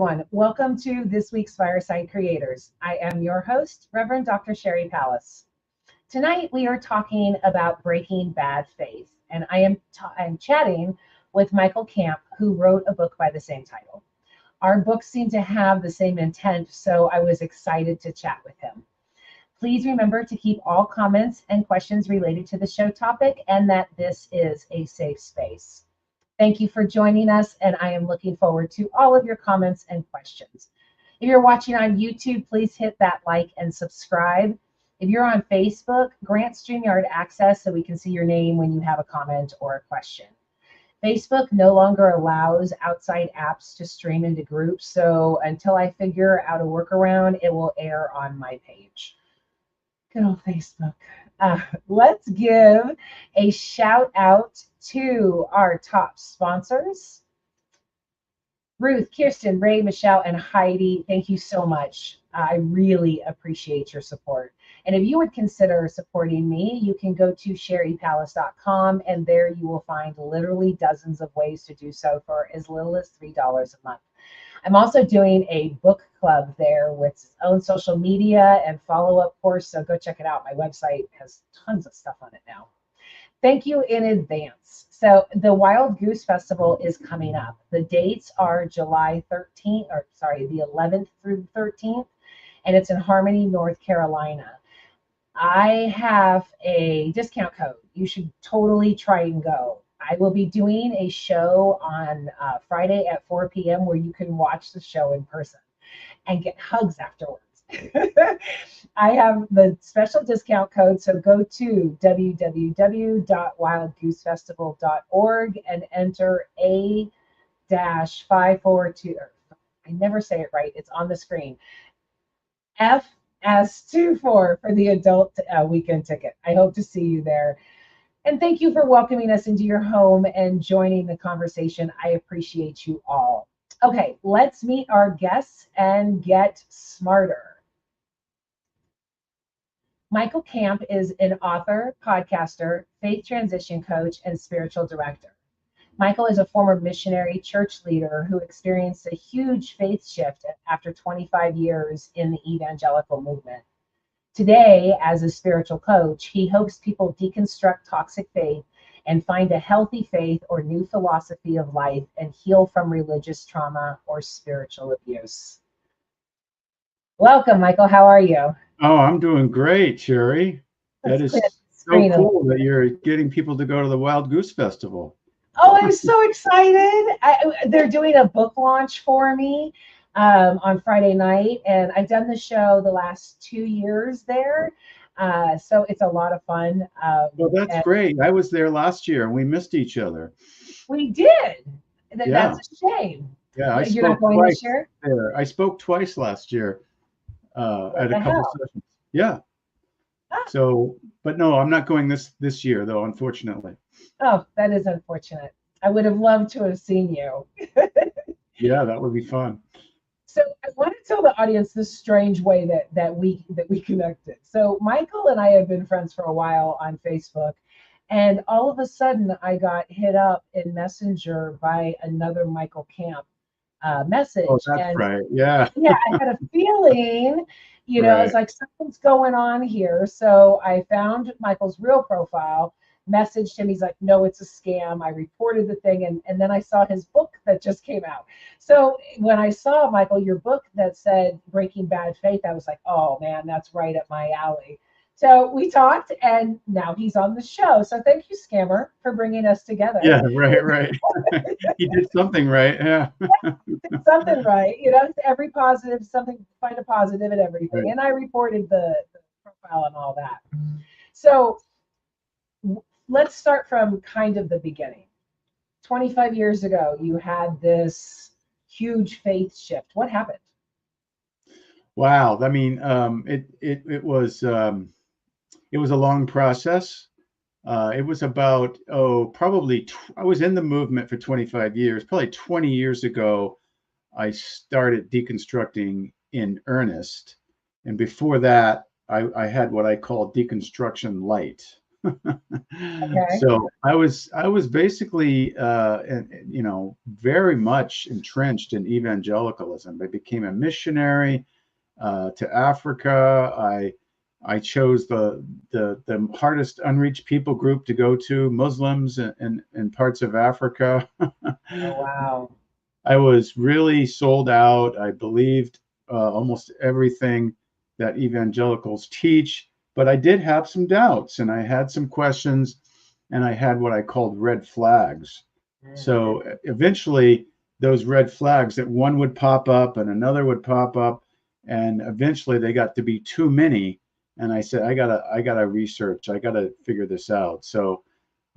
everyone. Welcome to this week's Fireside Creators. I am your host, Reverend Dr. Sherry Palace. Tonight we are talking about breaking bad faith, and I'm chatting with Michael Camp, who wrote a book by the same title. Our books seem to have the same intent, so I was excited to chat with him. Please remember to keep all comments and questions related to the show topic, and that this is a safe space. Thank you for joining us, and I am looking forward to all of your comments and questions. If you're watching on YouTube, please hit that like and subscribe. If you're on Facebook, grant StreamYard access so we can see your name when you have a comment or a question. Facebook no longer allows outside apps to stream into groups, so until I figure out a workaround, it will air on my page. Good old Facebook. Let's give a shout out to our top sponsors. Ruth, Kirsten, Ray, Michelle, and Heidi, thank you so much. I really appreciate your support. And if you would consider supporting me, you can go to sherrypalace.com, and there you will find literally dozens of ways to do so for as little as $3 a month. I'm also doing a book club there with its own social media and follow-up course, so go check it out. My website has tons of stuff on it now. Thank you in advance. So the Wild Goose Festival is coming up. The dates are the 11th through the 13th, and it's in Harmony, North Carolina. I have a discount code. You should totally try and go. I will be doing a show on Friday at 4 p.m. where you can watch the show in person and get hugs afterwards. I have the special discount code, so go to www.wildgoosefestival.org and enter A-542. I never say it right. It's on the screen. FS24 for the adult weekend ticket. I hope to see you there. And thank you for welcoming us into your home and joining the conversation. I appreciate you all. Okay, let's meet our guests and get smarter. Michael Camp is an author, podcaster, faith transition coach, and spiritual director. Michael is a former missionary church leader who experienced a huge faith shift after 25 years in the evangelical movement. Today, as a spiritual coach, he hopes people deconstruct toxic faith and find a healthy faith or new philosophy of life and heal from religious trauma or spiritual abuse. Welcome, Michael. How are you? Oh, I'm doing great, Sherry. That is so cool that you're getting people to go to the Wild Goose Festival. Oh, I'm so excited. They're doing a book launch for me on Friday night, and I've done the show the last 2 years there, so it's a lot of fun. Well, that's great. I was there last year, and we missed each other. We did. That's a shame. Yeah, You're not going this year? There. I spoke twice last year at a couple sessions. Yeah. So, but no, I'm not going this year, though, unfortunately. Oh, that is unfortunate. I would have loved to have seen you. Yeah, that would be fun. So I want to tell the audience this strange way that we connected. So Michael and I have been friends for a while on Facebook, and all of a sudden I got hit up in Messenger by another Michael Camp message. Oh, that's right. Yeah. Yeah, I had a feeling, I was like, something's going on here. So I found Michael's real profile, messaged him. He's like, no, it's a scam. I reported the thing. And then I saw his book that just came out. So when I saw, Michael, your book that said Breaking Bad Faith, I was like, oh, man, that's right up my alley. So we talked, and now he's on the show. So thank you, Scammer, for bringing us together. Yeah, right. He did something right. Yeah. Did something right. Every positive, find a positive in everything. Right. And I reported the profile and all that. So let's start from kind of the beginning. 25 years ago, you had this huge faith shift. What happened? Wow. I mean, it was a long process. It was about, probably, I was in the movement for 25 years. Probably 20 years ago, I started deconstructing in earnest. And before that, I had what I call deconstruction light. Okay. So I was basically, very much entrenched in evangelicalism. I became a missionary to Africa. I chose the hardest unreached people group to go to, Muslims in parts of Africa. Oh, wow. I was really sold out. I believed almost everything that evangelicals teach, but I did have some doubts and I had some questions and I had what I called red flags. Mhm. So eventually, those red flags that one would pop up and another would pop up, and eventually they got to be too many. And I said, I gotta research. I gotta figure this out. So,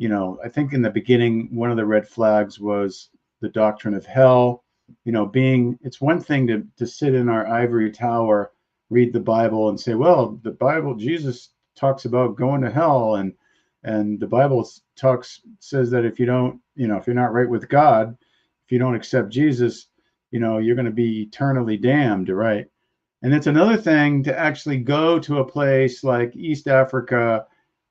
I think in the beginning, one of the red flags was the doctrine of hell. It's one thing to sit in our ivory tower, read the Bible, and say, well, the Bible, Jesus talks about going to hell, and the Bible says that if you don't, if you're not right with God, if you don't accept Jesus, you're going to be eternally damned, right? And it's another thing to actually go to a place like East Africa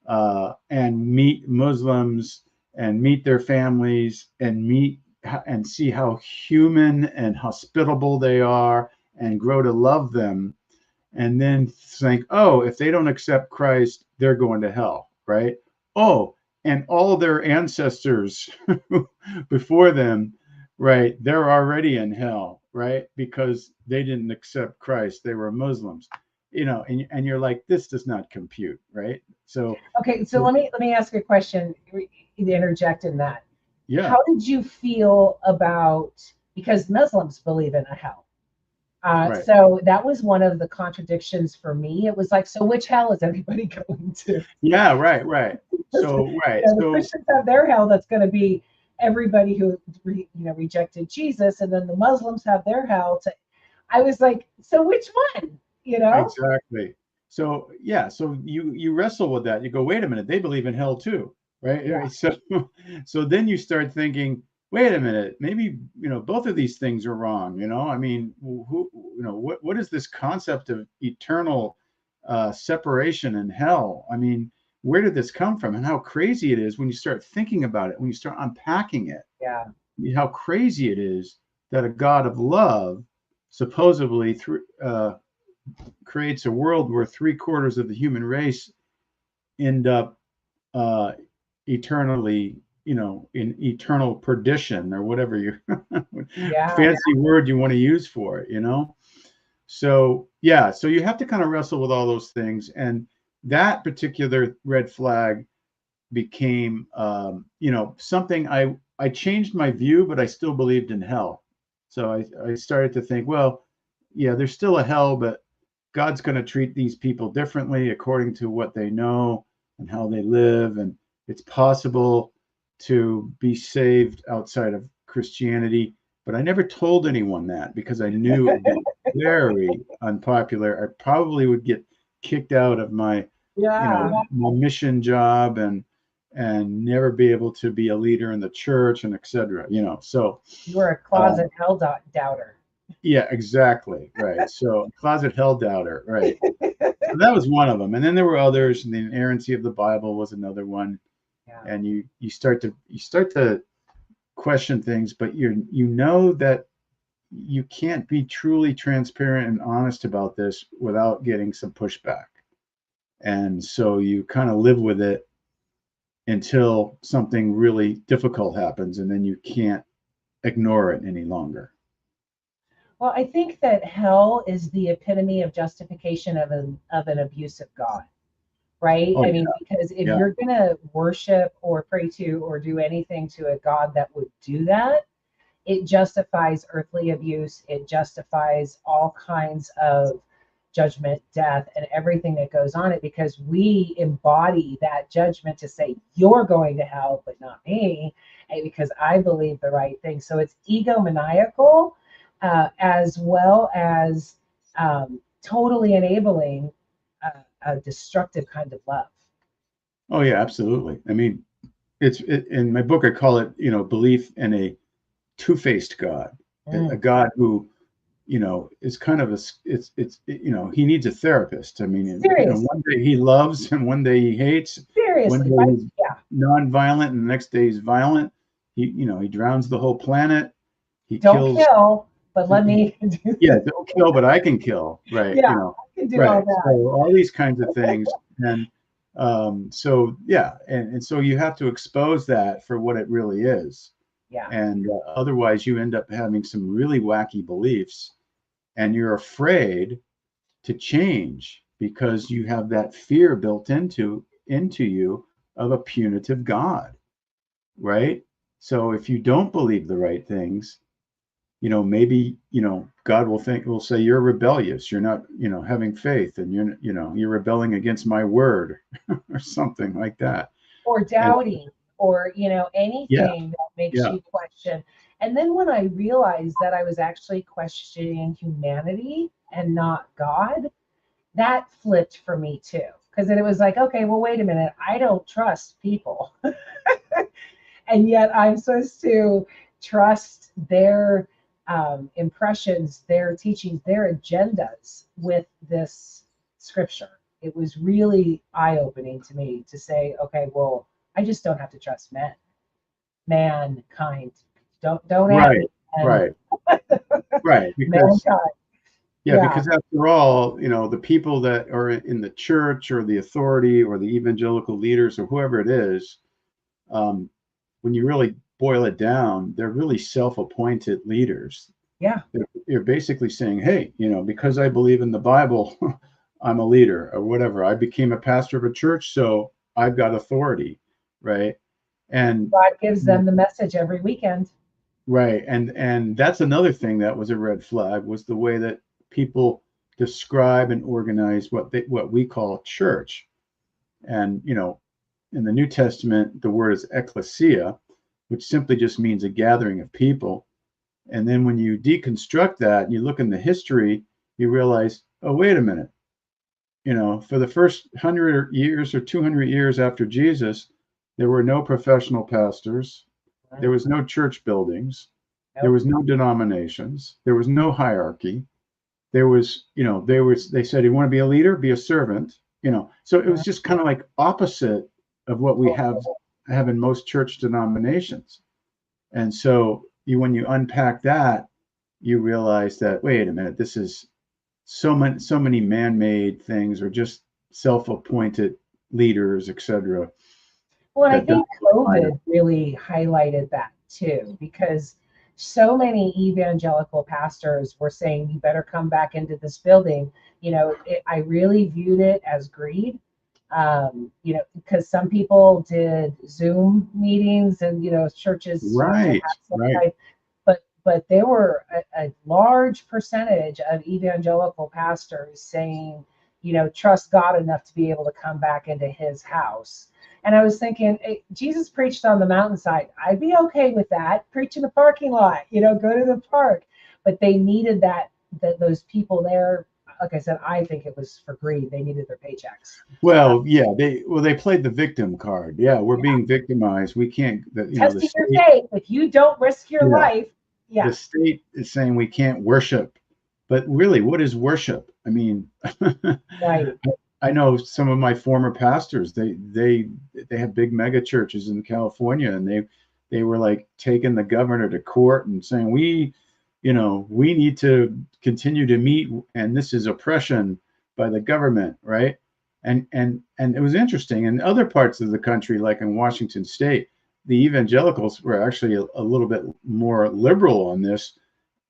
and meet Muslims and meet their families and meet and see how human and hospitable they are and grow to love them, and then think, oh, if they don't accept Christ, they're going to hell, right? Oh, and all their ancestors before them, right, they're already in hell, right? Because they didn't accept Christ. They were Muslims, and you're like, this does not compute, right? So, Okay, so so let me ask you a question, interject in that. yeah, How did you feel about, because Muslims believe in a hell? right. So that was one of the contradictions for me. It was like, so which hell is everybody going to? Yeah, right, right. So, right. The So, Christians have their hell that's going to be everybody who rejected Jesus, and then the Muslims have their hell. I was like, so which one? You know? exactly. So yeah, so you wrestle with that. You go, wait a minute, they believe in hell too, right? Yeah, Right. So then you start thinking, wait a minute, maybe both of these things are wrong. I mean, what is this concept of eternal separation in hell? I mean, where did this come from, and how crazy it is when you start thinking about it, when you start unpacking it, yeah, how crazy it is that a God of love supposedly through creates a world where three-quarters of the human race end up uh, eternally, in eternal perdition or whatever your yeah. fancy word you want to use for it. So yeah, so you have to kind of wrestle with all those things, and that particular red flag became, something I changed my view, but I still believed in hell. So I started to think, well, yeah, there's still a hell, but God's going to treat these people differently according to what they know and how they live. And it's possible to be saved outside of Christianity. But I never told anyone that because I knew it would be very unpopular. I probably would get kicked out of my, Yeah, my mission job and never be able to be a leader in the church and etc. So you were a uh, closet hell doubter. yeah, exactly, right. So closet hell doubter, right. So that was one of them, and then there were others. And the inerrancy of the Bible was another one. Yeah. And you start to question things, but you know that you can't be truly transparent and honest about this without getting some pushback. And so you kind of live with it until something really difficult happens, and then you can't ignore it any longer. Well, I think that hell is the epitome of justification of an abusive God, right? Oh I yeah, mean, because if yeah, you're going to worship or pray to or do anything to a God that would do that, it justifies earthly abuse. It justifies all kinds of judgment, death, and everything that goes on it because we embody that judgment to say, you're going to hell, but not me, and because I believe the right thing. So it's egomaniacal as well as totally enabling a destructive kind of love. oh yeah, absolutely. I mean, in my book I call it, belief in a two-faced God, a Mm, God who, is kind of he needs a therapist. I mean, seriously, one day he loves and one day he hates. One seriously, day right? he's, Yeah. non-violent, and the next day he's violent. He drowns the whole planet. He Don't kills. kill, but let me do. Yeah, don't kill, but I can kill, right? Yeah, I can do all Right. that. So all these kinds of things, and so yeah, and so you have to expose that for what it really is, Yeah. and otherwise you end up having some really wacky beliefs, and you're afraid to change because you have that fear built into you of a punitive God, right? So if you don't believe the right things, maybe, God will say you're rebellious, you're not, having faith, and you're rebelling against my word or something like that. Or And doubting, or yeah, anything that makes yeah, you question. And then when I realized that I was actually questioning humanity and not God, that flipped for me too. Because then it was like, okay, well, wait a minute, I don't trust people. And yet I'm supposed to trust their impressions, their teachings, their agendas with this scripture. It was really eye-opening to me to say, okay, well, I just don't have to trust mankind. Don't at right, me, and right, right. Because mankind. yeah, Yeah, because after all, the people that are in the church or the authority or the evangelical leaders or whoever it is, um, when you really boil it down, they're really self-appointed leaders. yeah, You're basically saying, hey, because I believe in the Bible, I'm a leader or whatever. I became a pastor of a church, so I've got authority, right? And God gives them the message every weekend. right, and that's another thing that was a red flag, was the way that people describe and organize what we call church. And in the New Testament, the word is ecclesia, which simply just means a gathering of people. And then when you deconstruct that and you look in the history, you realize, oh, wait a minute. For the first 100 years or 200 years after Jesus, there were no professional pastors. There was no church buildings. There Nope. was no denominations. There was no hierarchy. They said, you want to be a leader, be a servant. So it was just kind of like opposite of what we have in most church denominations. And so when you unpack that, you realize that, wait a minute, this is so many man-made things, or just self-appointed leaders, etc. Well, and I That don't think COVID really highlighted that too, because so many evangelical pastors were saying, you better come back into this building. I really viewed it as greed, because some people did Zoom meetings, and, churches, to have right, some right, type, but there were a large percentage of evangelical pastors saying, trust God enough to be able to come back into his house. And I was thinking, hey, Jesus preached on the mountainside. I'd be okay with that. Preach in the parking lot, go to the park. But they needed that those people there. Like I said, I think it was for greed. They needed their paychecks. well, yeah, they played the victim card. Yeah, we're Yeah. being victimized. We can't, the Testing your state, faith. If you don't risk your yeah, life, yeah, the state is saying we can't worship. But really, what is worship? I mean, right. I know some of my former pastors. They have big mega churches in California, and they were like taking the governor to court and saying, we need to continue to meet, and this is oppression by the government, right? And it was interesting. In other parts of the country, like in Washington State, the evangelicals were actually a little bit more liberal on this,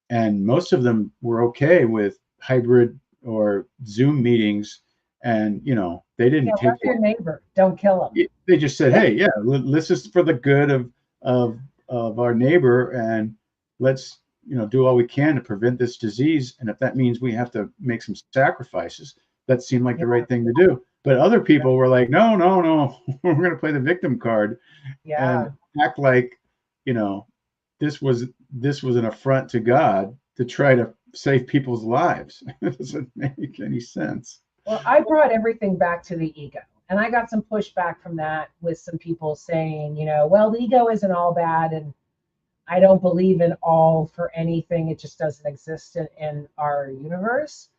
and most of them were okay with hybrid or Zoom meetings. And they Yeah, didn't take love your neighbor. Don't kill him. they just said, hey, yeah, this is for the good of of our neighbor, and let's do all we can to prevent this disease. And if that means we have to make some sacrifices, that seemed like the Yeah, right thing to do. But other people were like, no, no, no, we're going to play the victim card yeah. and act like you know this was an affront to God to try to save people's lives. It doesn't make any sense. Well, I brought everything back to the ego. And I got some pushback from that, with some people saying, well, the ego isn't all bad. And I don't believe in all for anything. It just doesn't exist in our universe.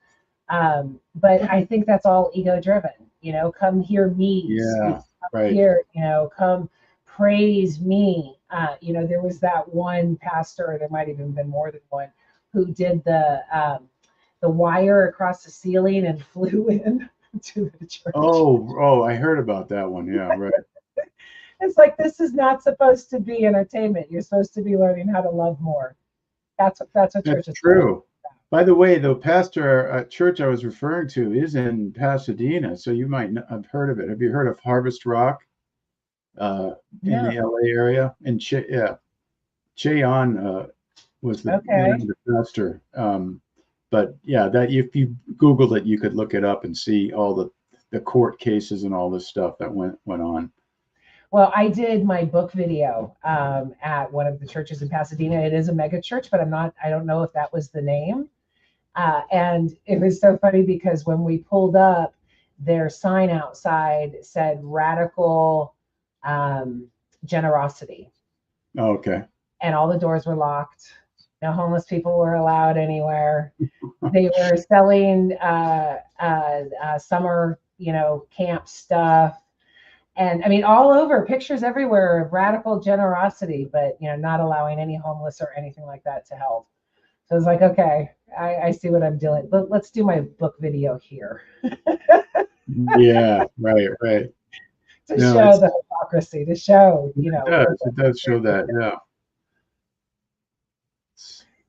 But I think that's all ego driven. Come hear me speak Yeah, right. here, come praise me. There was that one pastor, or there might even been more than one, who did the wire across the ceiling and flew in to the church. Oh, I heard about that one. Yeah, right. It's like, this is not supposed to be entertainment. You're supposed to be learning how to love more. That's what church That's is true. By the way, the pastor at church I was referring to is in Pasadena, so you might have heard of it. Have you heard of Harvest Rock in Yeah. the LA area? And Cheon was the Okay. name of the pastor. But yeah, that if you Googled it, you could look it up and see all the court cases and all this stuff that went on. Well, I did my book video at one of the churches in Pasadena. It is a mega church, but I don't know if that was the name. And it was so funny because when we pulled up, their sign outside said radical generosity. Oh, okay. And all the doors were locked. No homeless people were allowed anywhere. They were selling summer, camp stuff. And I mean, all over, pictures everywhere of radical generosity, but not allowing any homeless or anything like that to help. So I was like, okay, I see what I'm doing. Let's do my book video here Yeah, right. to No, show the hypocrisy, to show, it does show that. Yeah.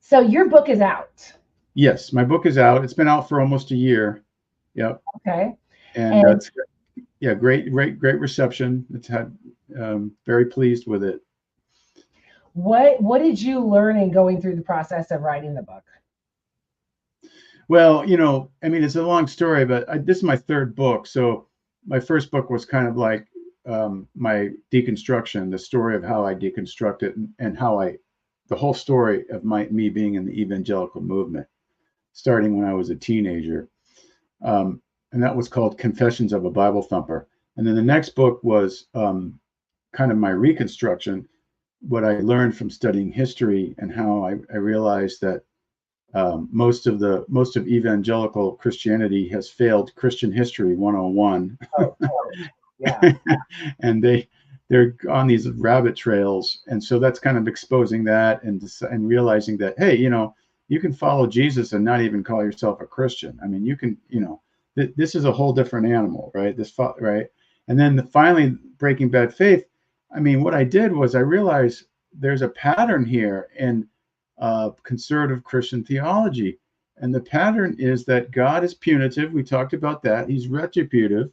So your book is out. Yes, my book is out. It's been out for almost a year. Yep. Okay. And that's great reception. It's had very pleased with it. What did you learn in going through the process of writing the book? Well, I mean, it's a long story, but this is my third book. So my first book was kind of like my deconstruction, the story of how I deconstruct it, and how the whole story of me being in the evangelical movement, starting when I was a teenager. And that was called Confessions of a Bible Thumper. And then the next book was kind of my reconstruction, what I learned from studying history, and how I realized that most of evangelical Christianity has failed Christian history 101. Oh, yeah. And they're on these rabbit trails, and so that's kind of exposing that and realizing that, hey, you can follow Jesus and not even call yourself a Christian. I mean, you can, this is a whole different animal, right? Right. And then finally, Breaking Bad Faith. I mean, what I did was I realized there's a pattern here in conservative Christian theology. And the pattern is that God is punitive. We talked about that. He's retributive.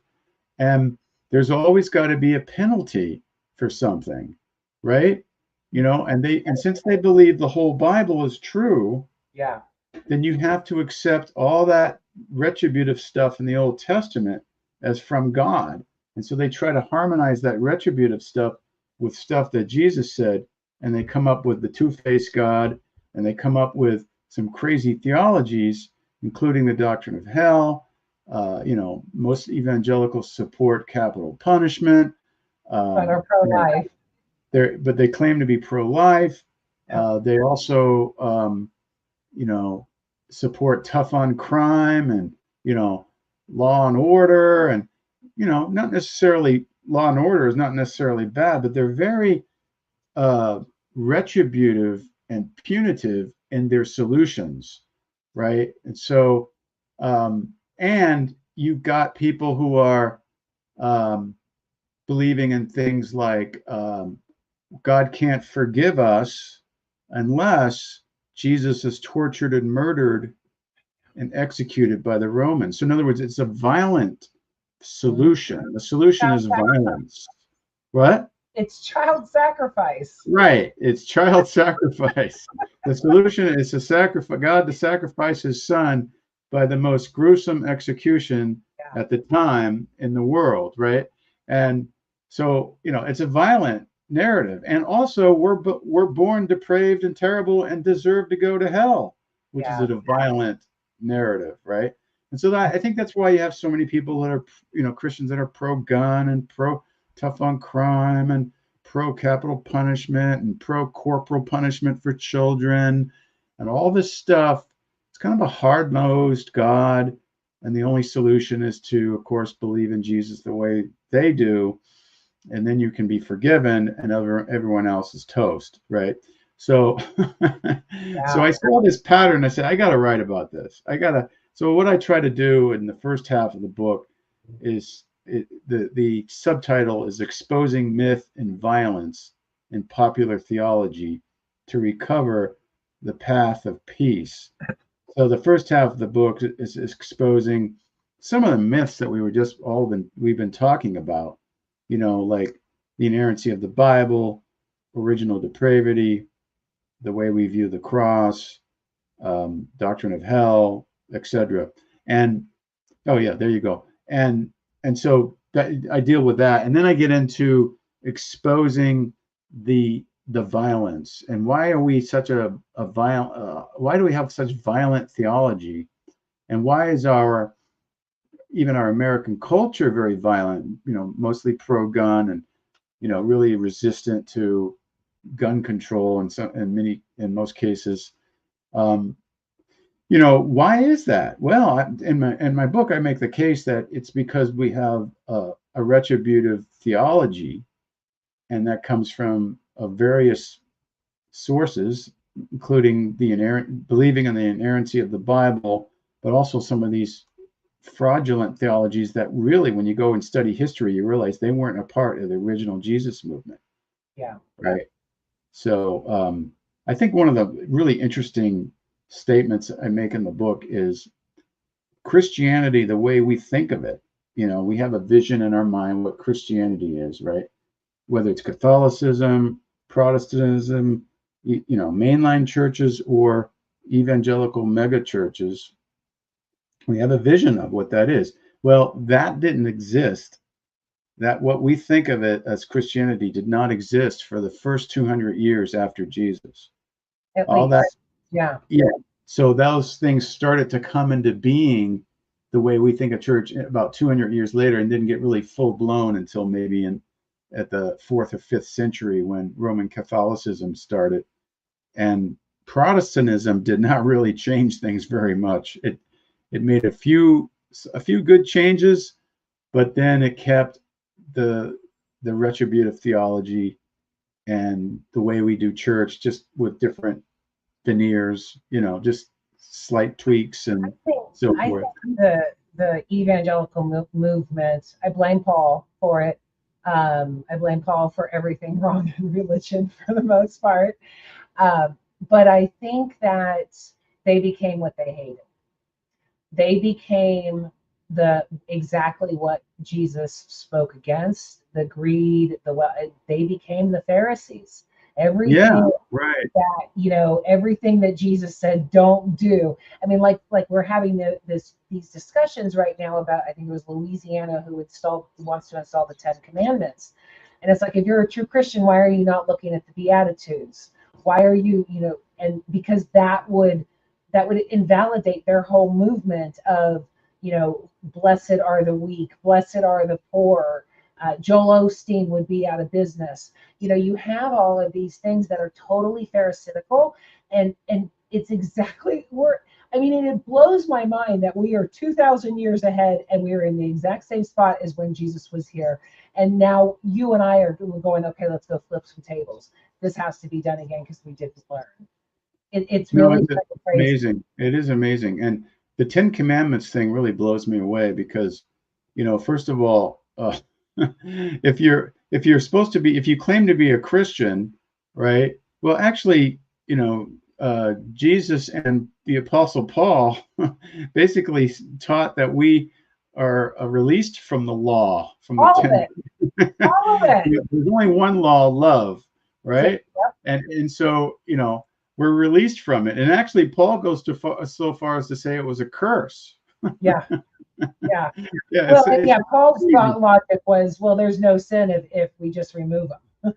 And there's always got to be a penalty for something, right? And since they believe the whole Bible is true, yeah, then you have to accept all that retributive stuff in the Old Testament as from God. And so they try to harmonize that retributive stuff with stuff that Jesus said, and they come up with the two-faced God, and they come up with some crazy theologies, including the doctrine of hell. Most evangelicals support capital punishment. but are pro-life. But they claim to be pro-life. Yeah. They also, support tough on crime and, law and order, and, not necessarily law and order is not necessarily bad, but they're very retributive and punitive in their solutions, right? And so, and you've got people who are believing in things like God can't forgive us unless Jesus is tortured and murdered and executed by the Romans. So in other words, it's a violent solution. The solution is violence. What? It's child sacrifice. Right. It's child sacrifice. The solution is to sacrifice God to sacrifice his son by the most gruesome execution at the time in the world, right? And so, it's a violent narrative. And also we're born depraved and terrible and deserve to go to hell, which is a violent narrative, right? And so I think that's why you have so many people that are, Christians that are pro-gun and pro-tough on crime and pro-capital punishment and pro-corporal punishment for children and all this stuff. It's kind of a hard-nosed God, and the only solution is to, of course, believe in Jesus the way they do. and then you can be forgiven, and everyone else is toast, right? So, so Yeah. I saw this pattern. I said, I got to write about this. I got to. So what I try to do in the first half of the book is the subtitle is exposing myth and violence in popular theology to recover the path of peace. So the first half of the book is exposing some of the myths that we've been talking about, like the inerrancy of the Bible, original depravity, the way we view the cross, doctrine of hell, etc. And oh yeah, there you go. And so I deal with that, and then I get into exposing the violence and why are we such a violent? Why do we have such violent theology, and why is even our American culture very violent? Mostly pro-gun and really resistant to gun control, and in most cases. Um, why is that? Well, in my book, I make the case that it's because we have a retributive theology, and that comes from various sources, including believing in the inerrancy of the Bible, but also some of these fraudulent theologies that really, when you go and study history, you realize they weren't a part of the original Jesus movement. Yeah. Right. So I think one of the really interesting statements I make in the book is Christianity, the way we think of it. We have a vision in our mind what Christianity is, right? Whether it's Catholicism, Protestantism, mainline churches or evangelical mega churches, we have a vision of what that is. Well, that didn't exist. That what we think of it as Christianity did not exist for the first 200 years after Jesus. At All least. that, Yeah. yeah. So those things started to come into being the way we think of church about 200 years later, and didn't get really full blown until maybe at the 4th or 5th century when Roman Catholicism started. And Protestantism did not really change things very much. It made a few good changes, but then it kept the retributive theology and the way we do church, just with different veneers, just slight tweaks and so I forth. think the evangelical movement, I blame Paul for it. I blame Paul for everything wrong in religion for the most part. But I think that they became what they hated. They became exactly what Jesus spoke against, the greed, they became the Pharisees. Yeah, Everything right. that everything that Jesus said don't do. I mean, like we're having these discussions right now about, I think it was Louisiana who wants to install the 10 Commandments. And it's like, if you're a true Christian, why are you not looking at the Beatitudes? Why are you, and because that would invalidate their whole movement of, blessed are the weak, blessed are the poor. Joel Osteen would be out of business. You have all of these things that are totally pharisaical, and it's exactly it blows my mind that we are 2,000 years ahead, and we are in the exact same spot as when Jesus was here. And now you and I are going, okay, let's go flip some tables. This has to be done again because we didn't learn. It's really It's crazy. amazing. It is amazing. And the 10 Commandments thing really blows me away because, first of all, if you claim to be a Christian, right? Well, actually, Jesus and the Apostle Paul basically taught that we are released from the law, from the All of 10. it. All of it. There's only one law, love, right? Yep. And so, we're released from it. And actually, Paul goes so far as to say it was a curse. Yeah. Yeah. Yeah. Well, Paul's logic was, well, there's no sin if we just remove them.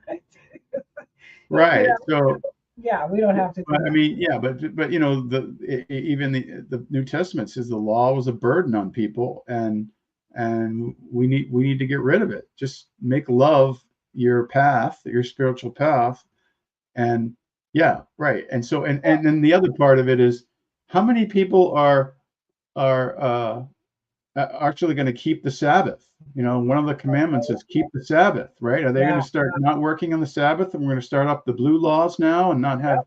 Right. So yeah, we don't have to. I mean, yeah, but even the New Testament says the law was a burden on people, and we need to get rid of it. Just make love your path, your spiritual path, and yeah, right. And so and then the other part of it is how many people are actually going to keep the Sabbath. One of the commandments is keep the Sabbath, right? Are they going Yeah. to start not working on the Sabbath, and we're going to start up the blue laws now and not have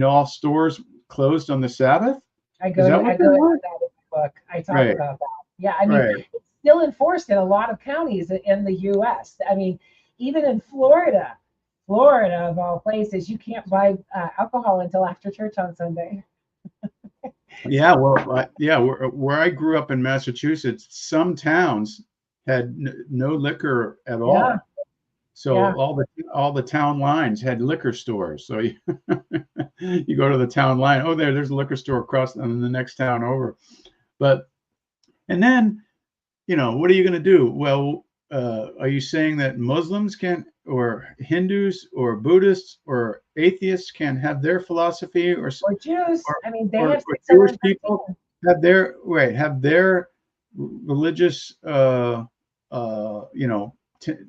all stores closed on the Sabbath? I Is go that into what they that in want? the book. I talk Right, about that. Yeah, I mean, right. it's still enforced in a lot of counties in the U.S. I mean, even in Florida, Florida of all places, you can't buy alcohol until after church on Sunday. Yeah, well, where I grew up in Massachusetts, some towns had no liquor at Yeah, all. So yeah. all the town lines had liquor stores. So you go to the town line. Oh, there's a liquor store across in the next town over. But and then what are you going to do? Well, are you saying that Muslims can, or Hindus, or Buddhists, or atheists can have their philosophy, Or Jews. or I mean, they or, have or Jewish 613. people have their religious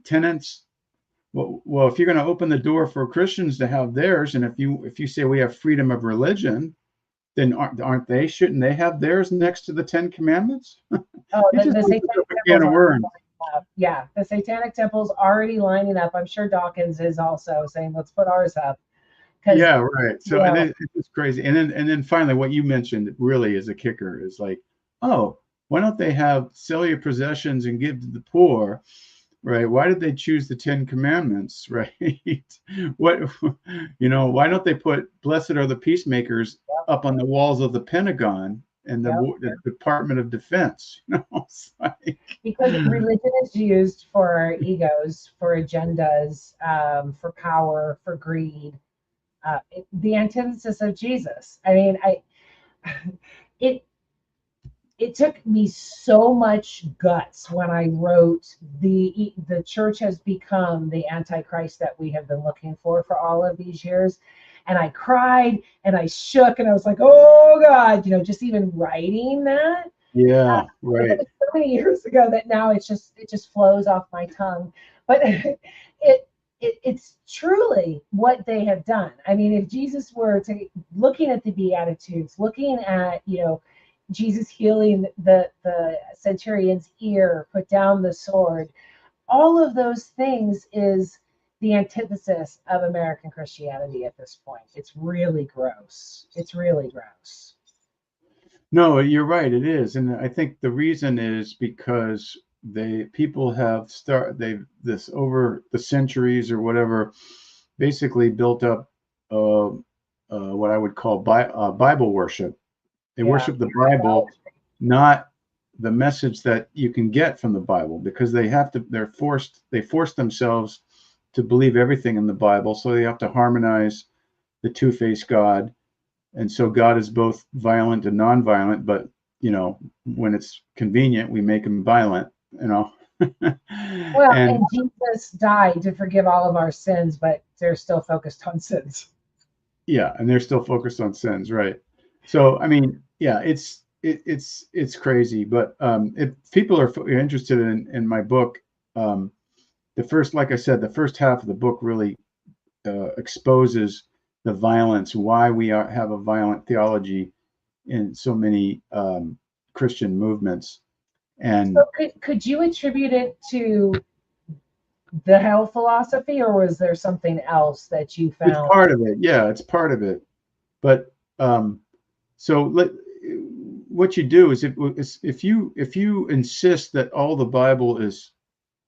tenets? Well, if you're going to open the door for Christians to have theirs, and if you say we have freedom of religion, then shouldn't they have theirs next to the Ten Commandments? Oh, It just the opens up satanic a can temples of are worms. lining up. Yeah, the satanic temples already lining up. I'm sure Dawkins is also saying, let's put ours up. Because, Yeah, right. you So, and know, then it's crazy. And then finally, what you mentioned really is a kicker. Is like, oh, why don't they sell your possessions and give to the poor? Right? Why did they choose the Ten Commandments? Right? What, why don't they put "Blessed are the peacemakers" up on the walls of the Pentagon and yep. the Department of Defense? It's like, Because religion is used for egos, for agendas, for power, for greed. The antithesis of Jesus. I mean, it it took me so much guts when I wrote the church has become the antichrist that we have been looking for all of these years. And I cried and I shook and I was like, oh God, just even writing that. yeah, It right. was so many years ago that now it just flows off my tongue. But it's truly what they have done. I mean, if Jesus were to looking at the Beatitudes, looking at Jesus healing the centurion's ear, put down the sword, all of those things is the antithesis of American Christianity at this point. It's really gross. It's really gross. No, you're right. It is, and I think the reason is because people have they've this over the centuries or whatever, basically built up what I would call Bible worship. They Yeah. worship the Bible, not the message that you can get from the Bible, because they force themselves to believe everything in the Bible, so they have to harmonize the two-faced God. And so God is both violent and non-violent, but when it's convenient, we make him violent. Well, And and Jesus died to forgive all of our sins, but they're still focused on sins. yeah, and they're still focused on sins, right? So I mean, yeah, it's crazy. But if people are interested in my book, like I said, the first half of the book really exposes the violence, why we have a violent theology in so many Christian movements. And So could you attribute it to the hell philosophy, or was there something else that you it's found? part of it. Yeah, it's part of it. But so what you do is if you insist that all the Bible is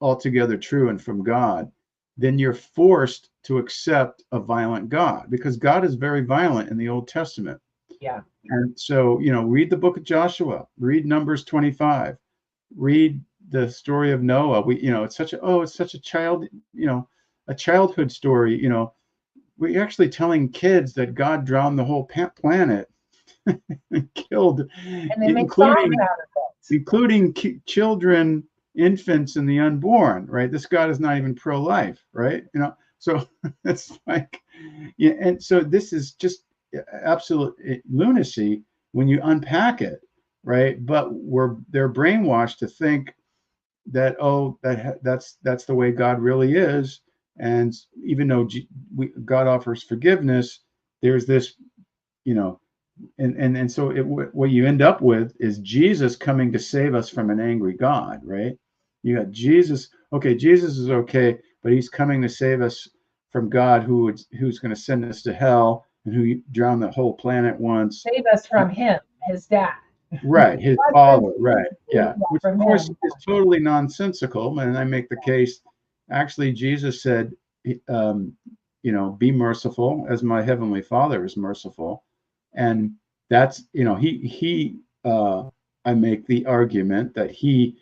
altogether true and from God, then you're forced to accept a violent God, because God is very violent in the Old Testament. Yeah. And so, read the book of Joshua, read Numbers 25, read the story of Noah. It's such a childhood story. We're actually telling kids that God drowned the whole planet and killed, And they make songs including out of it. including children, infants, and the unborn. Right? This God is not even pro-life. Right? So it's like, yeah. And so this is just absolute lunacy when you unpack it. Right? But they're brainwashed to think that that's the way God really is. And even though God offers forgiveness, there's this, and so what you end up with is Jesus coming to save us from an angry God, right? You got Jesus. Okay, Jesus is okay, but he's coming to save us from God, who's going to send us to hell and who drowned the whole planet once. Save us from him, his dad. Right, his God father, sends right, yeah, Jesus which of from course him. is totally nonsensical. And I make the case, actually, Jesus said, be merciful as my heavenly Father is merciful, and that's I make the argument that he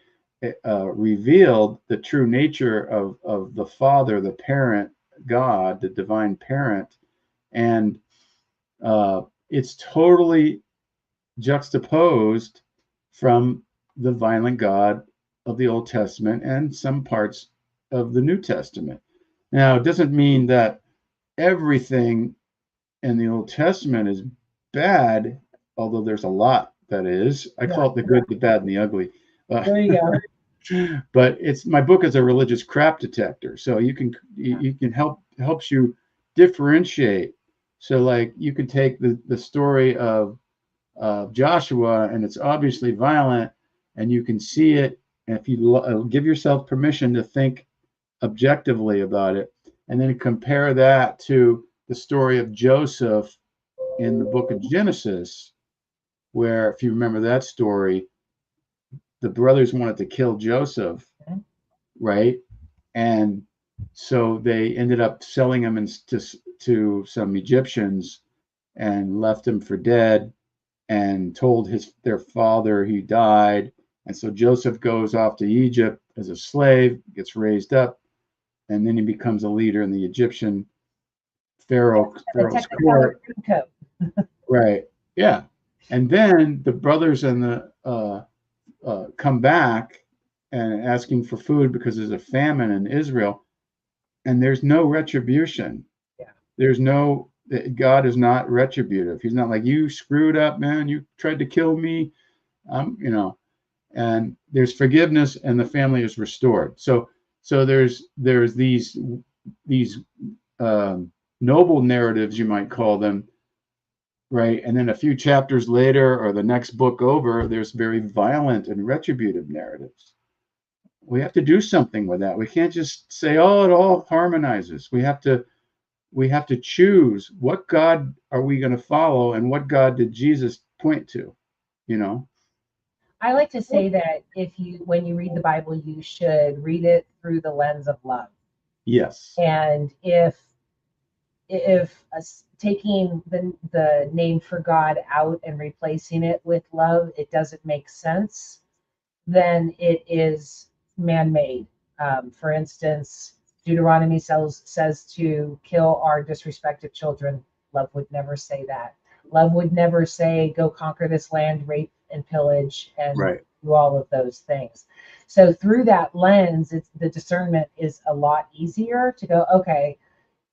revealed the true nature of the Father, the parent, God, the divine parent, and it's totally juxtaposed from the violent God of the Old Testament and some parts of the New Testament. Now, it doesn't mean that everything in the Old Testament is bad, although there's a lot that is. I call it the good, the bad, and the ugly. There you go. But my book is a religious crap detector, so you can helps you differentiate. So like you can take the story of Joshua, and it's obviously violent, and you can see it. And if you give yourself permission to think objectively about it, and then compare that to the story of Joseph in the book of Genesis, where, if you remember that story, the brothers wanted to kill Joseph, right? And so they ended up selling him to some Egyptians and left him for dead, and told their father he died. And so Joseph goes off to Egypt as a slave, gets raised up, and then he becomes a leader in the Egyptian Pharaoh's court. Right. Yeah. And then the brothers and the come back and asking for food because there's a famine in Israel, and there's no retribution. Yeah. There's no God is not retributive. He's not like, you screwed up, man. You tried to kill me. And there's forgiveness, and the family is restored. So there's these noble narratives, you might call them, right? And then a few chapters later, or the next book over, there's very violent and retributive narratives. We have to do something with that. We can't just say, oh, it all harmonizes. We have to choose, what God are we going to follow, and what God did Jesus point to, I like to say that when you read the Bible, you should read it through the lens of love. Yes. And if taking the name for God out and replacing it with love, it doesn't make sense, then it is man-made. For instance, Deuteronomy says to kill our disrespected children. Love would never say that. Love would never say, go conquer this land, rape and pillage, and do all of those things. So through that lens, the discernment is a lot easier to go, okay,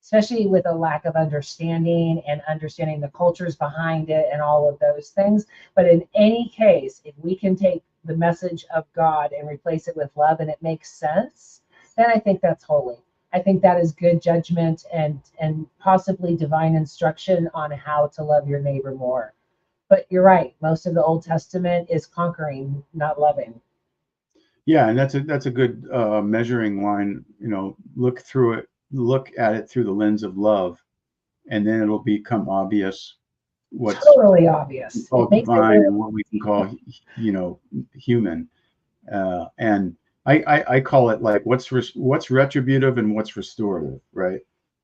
especially with a lack of understanding and understanding the cultures behind it and all of those things. But in any case, if we can take the message of God and replace it with love, and it makes sense, then I think that's holy. I think that is good judgment and possibly divine instruction on how to love your neighbor more. But you're right, most of the Old Testament is conquering, not loving. Yeah, and that's a good measuring line. Look at it through the lens of love, and then it'll become obvious what's totally obvious, called divine and what we can call human. And I call it like what's retributive and what's restorative, right?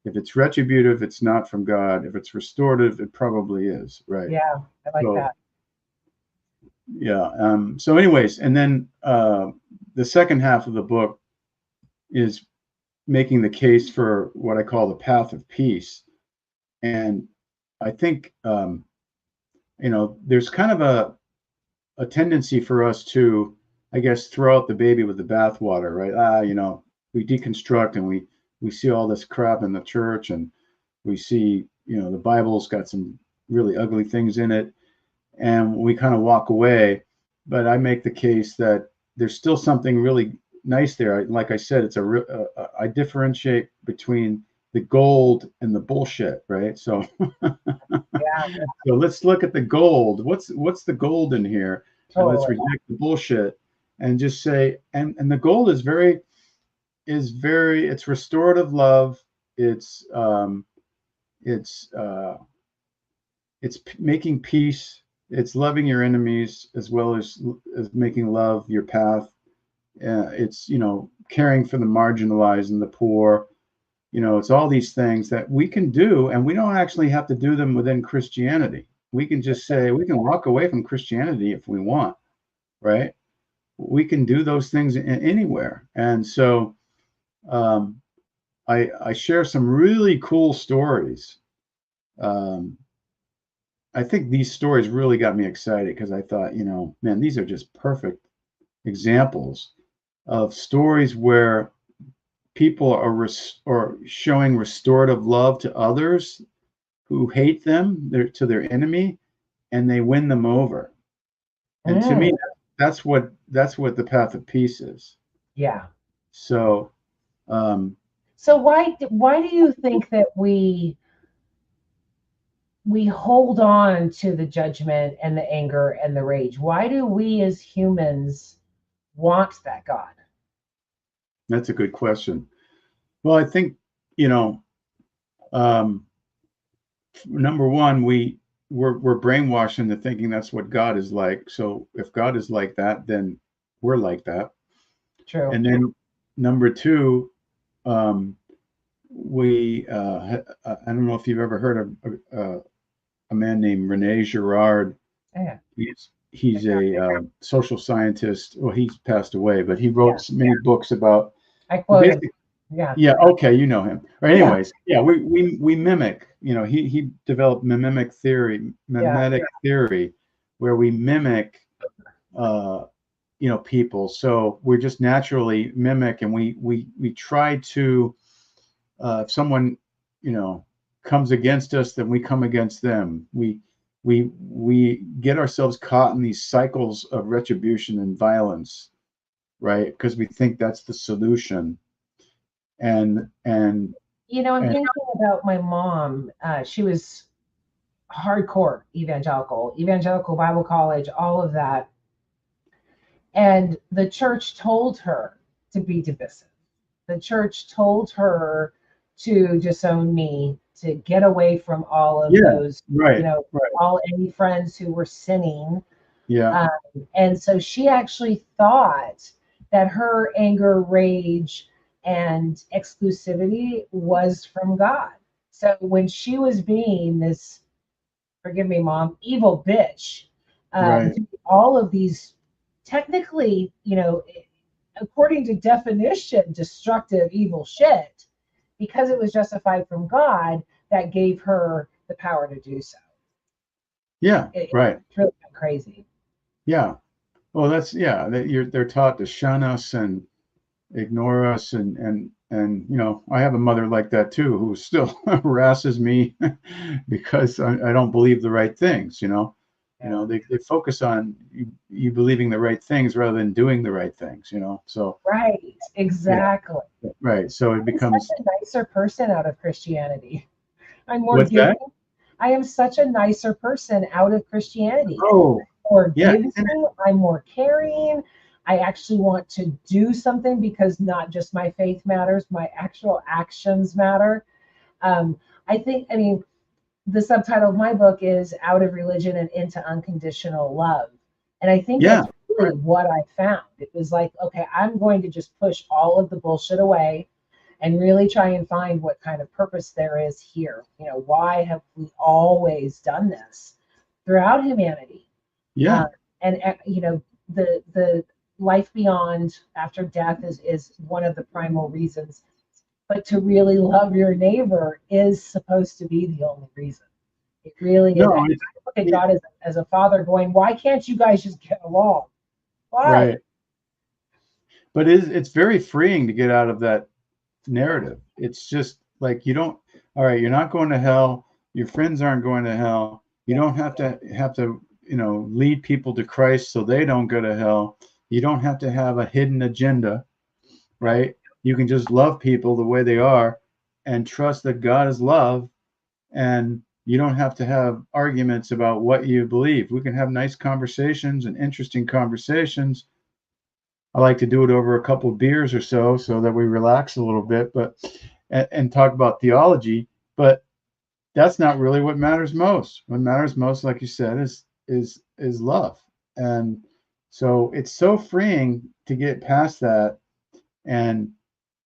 If it's retributive, it's not from God. If it's restorative, it probably is, right? Yeah, I like that. Yeah. So anyways, and then the second half of the book is making the case for what I call the path of peace. And I think, there's kind of a tendency for us to, I guess, throw out the baby with the bathwater, right? We deconstruct, and we see all this crap in the church, and we see, the Bible's got some really ugly things in it, and we kind of walk away. But I make the case that there's still something really nice there. Like I said, I differentiate between the gold and the bullshit, right? So Yeah, so let's look at the gold. What's the gold in here? And let's totally. reject the bullshit and just say, and the gold is very it's restorative love. It's making peace. It's loving your enemies as well as making love your path. It's caring for the marginalized and the poor. It's all these things that we can do, and we don't actually have to do them within Christianity. We can just say we can walk away from Christianity if we want, right? We can do those things anywhere. And so I share some really cool stories. I think these stories really got me excited because I thought, man, these are just perfect examples of stories where people are showing restorative love to others who hate them, to their enemy, and they win them over. And to me, Mm, that's what the path of peace is. yeah. So, um, So why do you think that we hold on to the judgment and the anger and the rage? Why do we as humans want that God? that's a good question. Well, I think, you know, um, number one, we're brainwashed into thinking that's what God is like. So if God is like that, then we're like that. True. And then number two, I don't know if you've ever heard of a man named Rene Girard. Yeah. He's a social scientist. Well, he's passed away, but he Yeah. wrote many books about I quote him. basically. Yeah. Yeah, okay, you know him. Or Yeah. anyways, yeah, we mimic. He developed mimetic theory, where we mimic people. So we're just naturally mimic, and we try to if someone comes against us, then we come against them. We get ourselves caught in these cycles of retribution and violence, right? Because we think that's the solution. And I'm thinking about my mom. She was hardcore evangelical Bible college, all of that. And the church told her to be divisive. The church told her to disown me, to get away from all of those, right. all any friends who were sinning. Yeah. And so she actually thought that her anger, rage, and exclusivity was from God. So when she was being this, forgive me, mom, evil bitch, Right. all of these technically, according to definition, destructive, evil shit, because it was justified from God, that gave her the power to do so. Yeah. Right. It's really crazy. Yeah. Well, they're taught to shun us and ignore us, and I have a mother like that too, who still harasses me because I don't believe the right things. They focus on you believing the right things rather than doing the right things. So Right, exactly. yeah, right. So it becomes such a nicer person out of Christianity. I'm more what's giving. that? I am such a nicer person out of Christianity. Oh, More yeah. giving, I'm more caring. I actually want to do something because not just my faith matters, my actual actions matter. I mean, the subtitle of my book is Out of Religion and Into Unconditional Love. And I think Yeah. that's really what I found. It was like, okay, I'm going to just push all of the bullshit away and really try and find what kind of purpose there is here. Why have we always done this throughout humanity? Yeah. And the life beyond after death is one of the primal reasons. But to really love your neighbor is supposed to be the only reason. It really is. No, I look at God as a father going, why can't you guys just get along? Why? right. But it's very freeing to get out of that narrative. It's just like all right, you're not going to hell. Your friends aren't going to hell. You don't have to lead people to Christ so they don't go to hell. You don't have to have a hidden agenda, right? You can just love people the way they are, and trust that God is love, and you don't have to have arguments about what you believe. We can have nice conversations and interesting conversations. I like to do it over a couple of beers or so that we relax a little bit, but and talk about theology. But that's not really what matters most. What matters most, like you said, is love. And so it's so freeing to get past that. And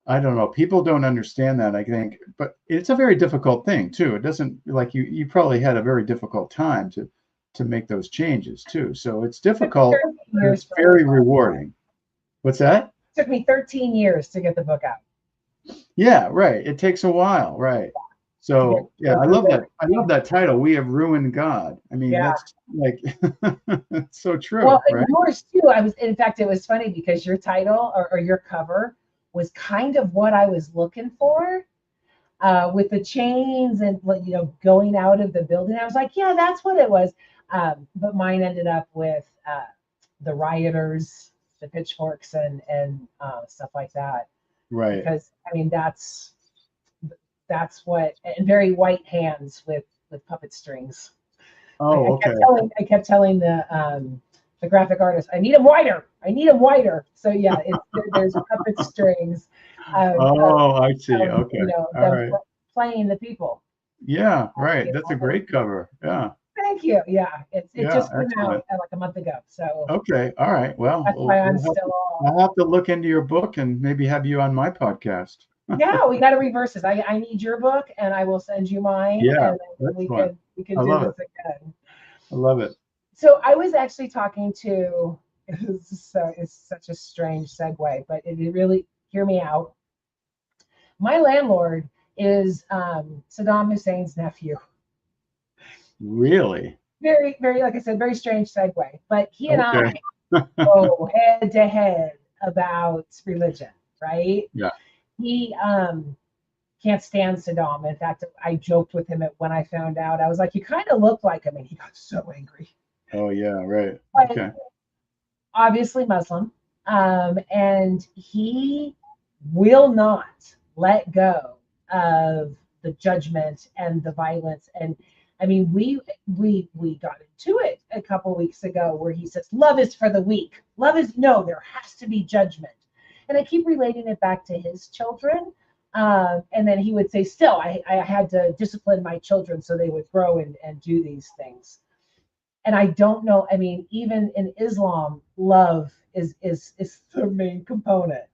I don't know, people don't understand that, I think, but it's a very difficult thing too. It doesn't, like, you probably had a very difficult time to make those changes too. So it's difficult, but it's very rewarding. What's that? It took me 13 years to get the book out. Yeah, right. It takes a while, right? So yeah, I love that. I love that title. We have ruined God. I mean, Yeah. that's like it's so true. Well, right? yours too. In fact, it was funny because your title or your cover was kind of what I was looking for, with the chains and, you know, going out of the building. I was like, yeah, that's what it was. But mine ended up with the rioters, the pitchforks, and stuff like that. Right. Because I mean, that's what, and very white hands with puppet strings. Oh, okay. I kept telling the graphic artist, I need them wider. I need them wider. So yeah, there's puppet strings. Oh, I see. Okay. You know, All them right. playing the people. Yeah, right. You That's know? a great cover. Yeah. Thank you. Yeah, it Yeah, just came out excellent. like a month ago. So Okay. All right. Well, that's why I'm still. I'll have to look into your book and maybe have you on my podcast. Yeah, we got to reverse this. I need your book, and I will send you mine, Yeah, and then we excellent. can I do love this again. I love it. So I was actually talking to. It's such a strange segue, but it really, hear me out. My landlord is Saddam Hussein's nephew. Really? Very, very, like I said, very strange segue. But he and Okay. I go head to head about religion, right? Yeah. He can't stand Saddam. In fact, I joked with him when I found out. I was like, "You kind of look like him," and he got so angry. Oh yeah, right. But Okay. obviously Muslim, and he will not let go of the judgment and the violence. And I mean, we got into it a couple weeks ago where he says, "Love is for the weak. Love is no. There has to be judgment." And I keep relating it back to his children. And then he would say, "Still, I had to discipline my children so they would grow and do these things." And I don't know. I mean, even in Islam, love is the main component.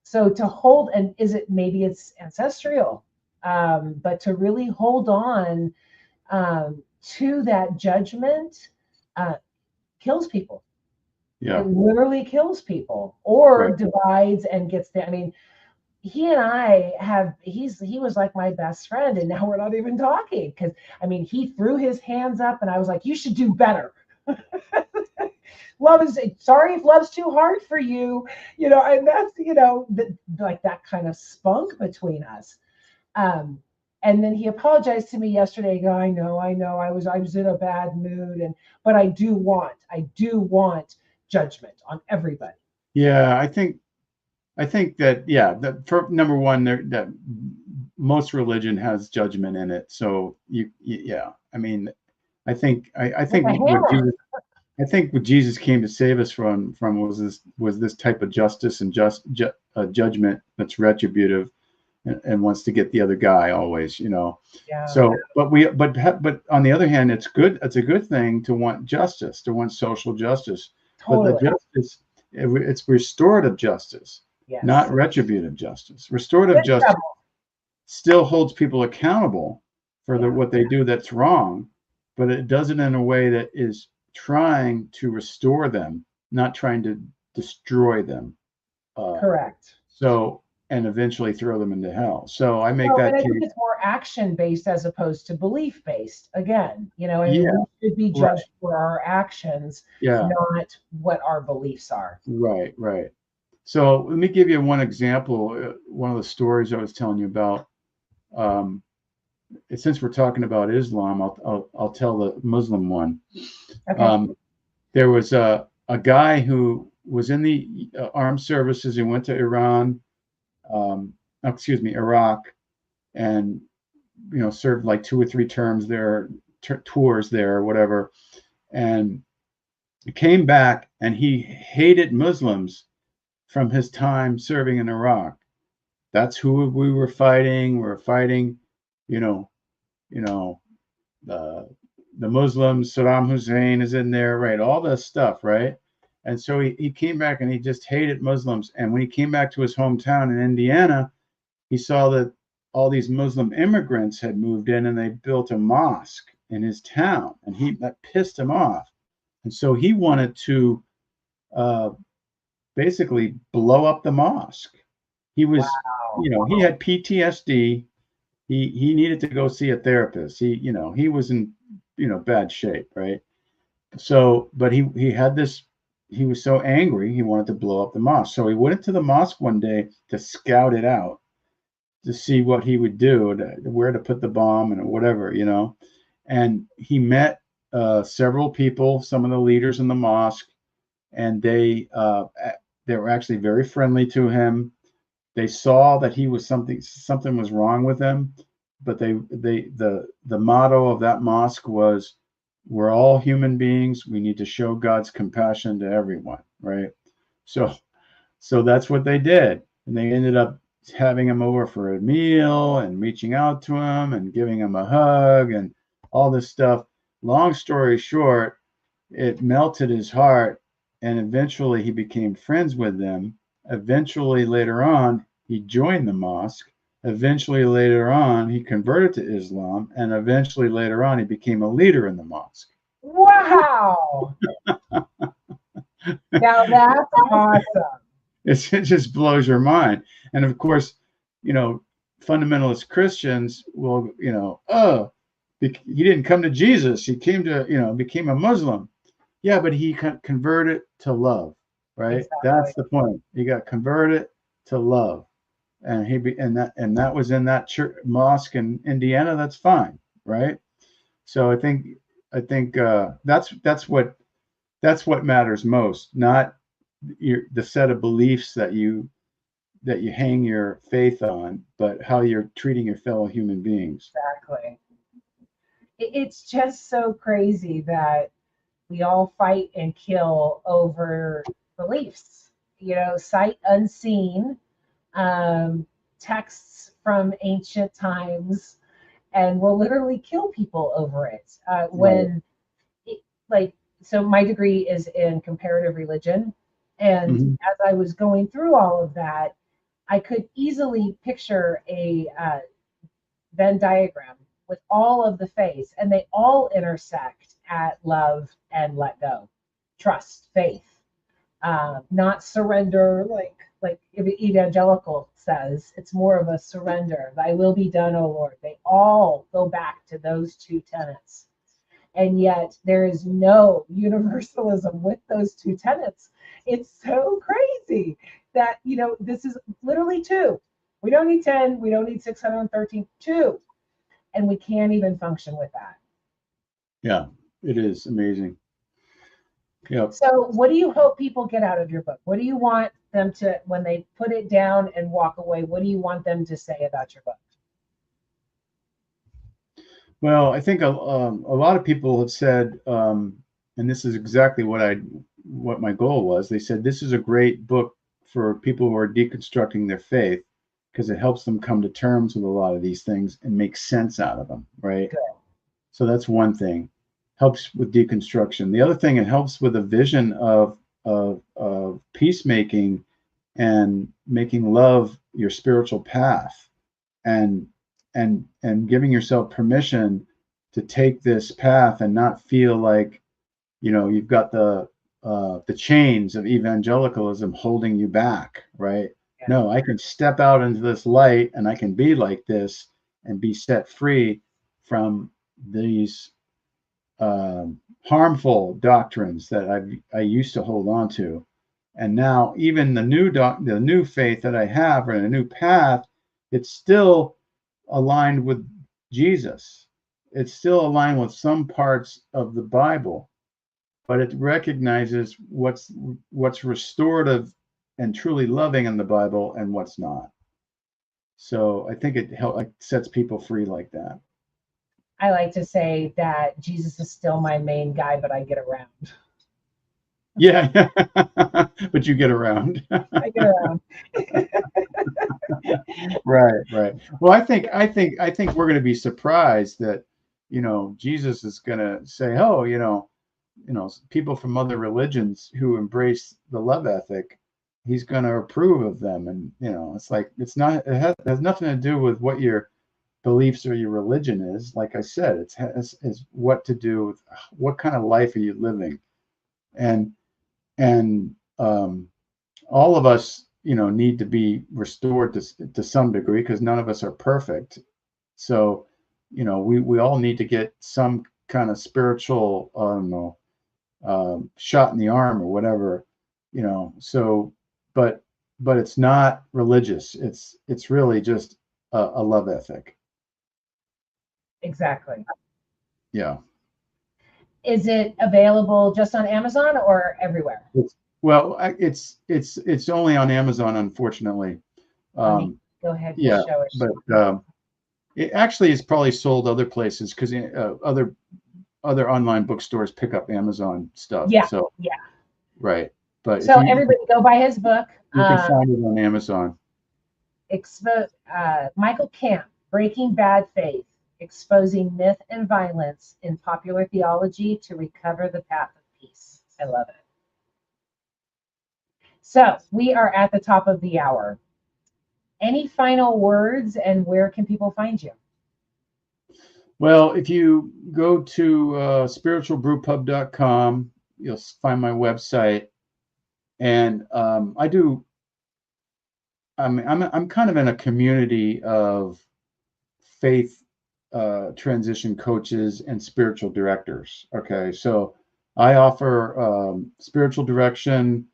So to hold, and is it, maybe it's ancestral, but to really hold on to that judgment kills people. Yeah. It literally kills people, or Right. divides and gets there. I mean, he and I have, he was like my best friend, and now we're not even talking because I mean, he threw his hands up and I was like, "You should do better." Love is, sorry if love's too hard for you, you know, and that's, you know, like that kind of spunk between us. And then he apologized to me yesterday. Go, I know, I was in a bad mood, but I do want judgment on everybody. Yeah, I think that, yeah, that for number one, that most religion has judgment in it. So yeah, I mean, I think what Jesus came to save us from was this type of justice and judgment that's retributive and wants to get the other guy always, you know. Yeah. So, but on the other hand, it's good. It's a good thing to want justice, to want social justice. Totally. But the justice, it's restorative justice. Yes. Not retributive justice. Restorative justice still holds people accountable for what they do that's wrong, but it does it in a way that is trying to restore them, not trying to destroy them. Correct. So, and eventually throw them into hell. So I make that case. I think it's more action based as opposed to belief based. Again, you know, and we should be judged for our actions, not what our beliefs are. Right. So let me give you one example. One of the stories I was telling you about. Since we're talking about Islam, I'll tell the Muslim one. Okay. There was a guy who was in the armed services. He went to Iraq, and served like 2 or 3 terms there, tours there, or whatever, and came back, and he hated Muslims from his time serving in Iraq. That's who we were fighting. We're fighting, you know, you know, the Muslims. Saddam Hussein is in there, right? All this stuff, right? And so he came back, and he just hated Muslims. And when he came back to his hometown in Indiana, he saw that all these Muslim immigrants had moved in, and they built a mosque in his town, and that pissed him off. And so he wanted to uh, basically blow up the mosque. He was, Wow. he had PTSD. He needed to go see a therapist. He was in, bad shape, right? So, but he had this. He was so angry, he wanted to blow up the mosque. So he went into the mosque one day to scout it out, to see what he would do, where to put the bomb and whatever, And he met several people, some of the leaders in the mosque, and they were actually very friendly to him. They saw that he was something was wrong with him, but the motto of that mosque was, we're all human beings. We need to show God's compassion to everyone, right? So that's what they did, and they ended up having him over for a meal and reaching out to him and giving him a hug and all this stuff. Long story short, it melted his heart, and eventually he became friends with them. Eventually, later on, he joined the mosque. Eventually, later on, he converted to Islam, and eventually, later on, he became a leader in the mosque. Wow. Now that's awesome. It just blows your mind. And of course, fundamentalist Christians will, he didn't come to Jesus. He came to, became a Muslim. Yeah, but he converted to love, right? Exactly. That's the point. He got converted to love, and that was in that church mosque in Indiana. That's fine, right? So I think that's what matters most, not the set of beliefs that you hang your faith on, but how you're treating your fellow human beings. Exactly. It's just so crazy that we all fight and kill over beliefs, sight unseen, texts from ancient times, and we'll literally kill people over it. So my degree is in comparative religion. And as I was going through all of that, I could easily picture a Venn diagram with all of the faiths, and they all intersect at love and let go, trust, faith, not surrender like evangelical says. It's more of a surrender. Thy will be done, O Lord. They all go back to those two tenets. And yet there is no universalism with those two tenets. It's so crazy that, this is literally two. We don't need 10. We don't need 613. Two. And we can't even function with that. Yeah, it is amazing. Yeah. So what do you hope people get out of your book? What do you want them to, when they put it down and walk away, what do you want them to say about your book? Well, I think a lot of people have said, and this is exactly what my goal was. They said this is a great book for people who are deconstructing their faith, because it helps them come to terms with a lot of these things and make sense out of them, right? Good. So that's one thing. Helps with deconstruction. The other thing, it helps with a vision of peacemaking and making love your spiritual path, and giving yourself permission to take this path and not feel like you've got the chains of evangelicalism holding you back, right? Yeah. No, I can step out into this light, and I can be like this and be set free from these harmful doctrines that I used to hold on to. And now even the new faith that I have, or a new path, it's still aligned with Jesus. It's still aligned with some parts of the Bible, but it recognizes what's restorative and truly loving in the Bible and what's not. So I think like sets people free like that. I like to say that Jesus is still my main guy, but I get around. Yeah, but you get around. I get around. Right, right. Well, I think we're going to be surprised that, Jesus is going to say, "Oh, people from other religions who embrace the love ethic, he's going to approve of them." And, it's like it has nothing to do with what your beliefs or your religion is. Like I said, it's what to do with what kind of life are you living, and and all of us, need to be restored to some degree because none of us are perfect. So, we all need to get some kind of spiritual, I don't know, shot in the arm or whatever, So, but it's not religious. It's really just a love ethic. Exactly. Yeah. Is it available just on Amazon or everywhere? Well, it's only on Amazon, unfortunately. Let me go ahead and Yeah, show it. but it actually is probably sold other places because other online bookstores pick up Amazon stuff. Yeah, So yeah. right, but So everybody go buy his book. you can find it on Amazon. Michael Camp, Breaking Bad Faith, Exposing Myth and Violence in Popular Theology to Recover the Path of Peace. I love it. So we are at the top of the hour. Any final words, and where can people find you? Well, if you go to spiritualbrewpub.com, you'll find my website, and I'm kind of in a community of faith transition coaches and spiritual directors. Okay, so I offer spiritual direction,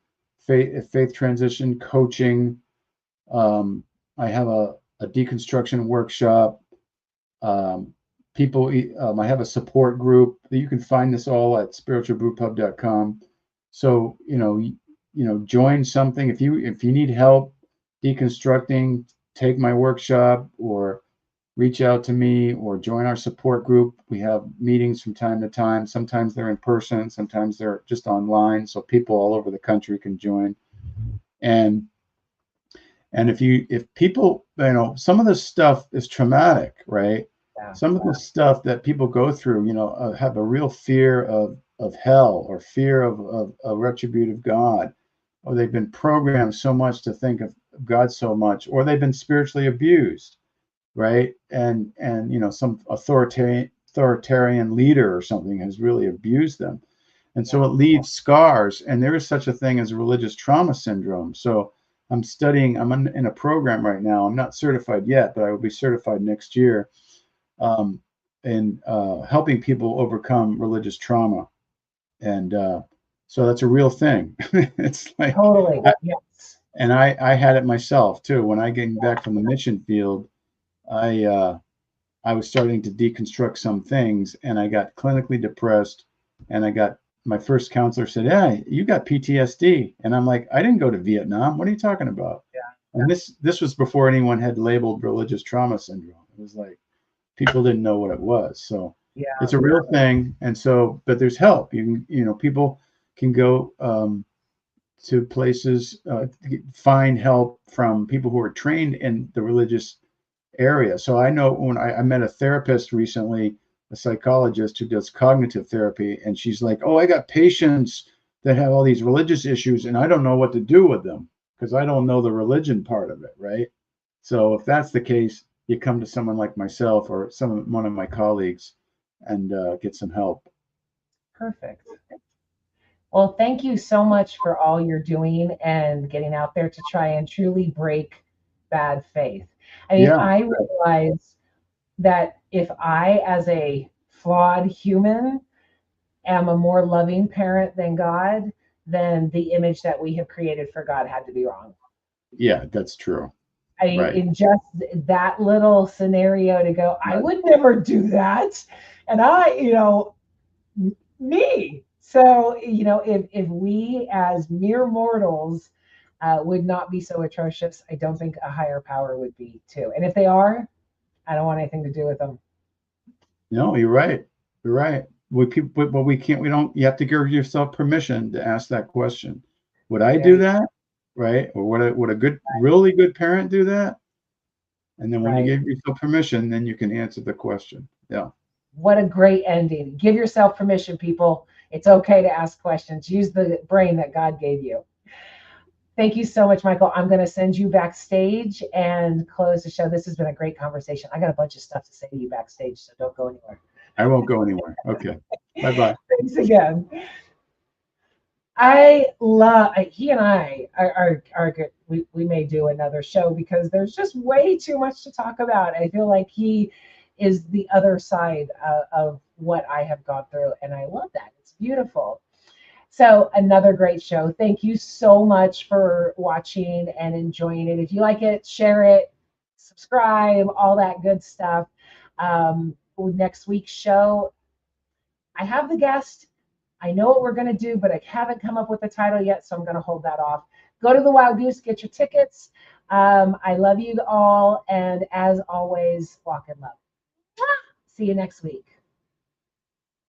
faith transition coaching. I have a deconstruction workshop. I have a support group. You can find this all at spiritualbrewpub.com. So join something if you need help deconstructing. Take my workshop or reach out to me or join our support group. We have meetings from time to time. Sometimes they're in person, sometimes they're just online, so people all over the country can join. And if people, some of this stuff is traumatic, right? Yeah. Some of the stuff that people go through, have a real fear of hell or fear of a retributive God, or they've been programmed so much to think of God so much, or they've been spiritually abused, right? And some authoritarian leader or something has really abused them, and so it leaves scars. And there is such a thing as religious trauma syndrome. So I'm in a program right now. I'm not certified yet, but I will be certified next year, in helping people overcome religious trauma. And so that's a real thing. It's like totally, yes. And I had it myself too. When I came back from the mission field, I was starting to deconstruct some things, and I got clinically depressed, and my first counselor said, "Hey, you got PTSD." And I'm like, "I didn't go to Vietnam. What are you talking about?" Yeah. And this was before anyone had labeled religious trauma syndrome. It was like people didn't know what it was. So yeah, it's a real thing. And so, but there's help. People can go to places, find help from people who are trained in the religious area. So I know when I met a therapist recently, a psychologist who does cognitive therapy, and she's like, "Oh, I got patients that have all these religious issues, and I don't know what to do with them because I don't know the religion part of it, right?" So if that's the case, you come to someone like myself or one of my colleagues and get some help. Perfect. Well, thank you so much for all you're doing and getting out there to try and truly break bad faith. I mean, I realize that if I, as a flawed human, am a more loving parent than God, then the image that we have created for God had to be wrong. Yeah, that's true. In just that little scenario to go, I would never do that. And me. So, if we as mere mortals would not be so atrocious, I don't think a higher power would be too. And if they are, I don't want anything to do with them. No, you're right. You're right. But we can't. We don't. You have to give yourself permission to ask that question. Would I do that? Right? Or would a good, really good parent do that? And then when you give yourself permission, then you can answer the question. Yeah. What a great ending. Give yourself permission, people. It's okay to ask questions. Use the brain that God gave you. Thank you so much, Michael. I'm going to send you backstage and close the show. This has been a great conversation. I got a bunch of stuff to say to you backstage, so don't go anywhere. I won't go anywhere. Okay. Bye-bye. Thanks again. I love, he and I are good. We may do another show because there's just way too much to talk about. I feel like he is the other side of what I have gone through, and I love that. It's beautiful. So another great show. Thank you so much for watching and enjoying it. If you like it, share it, subscribe, all that good stuff. Next week's show, I have the guest. I know what we're going to do, but I haven't come up with a title yet, so I'm going to hold that off. Go to the Wild Goose, get your tickets. I love you all, and as always, walk in love. See you next week.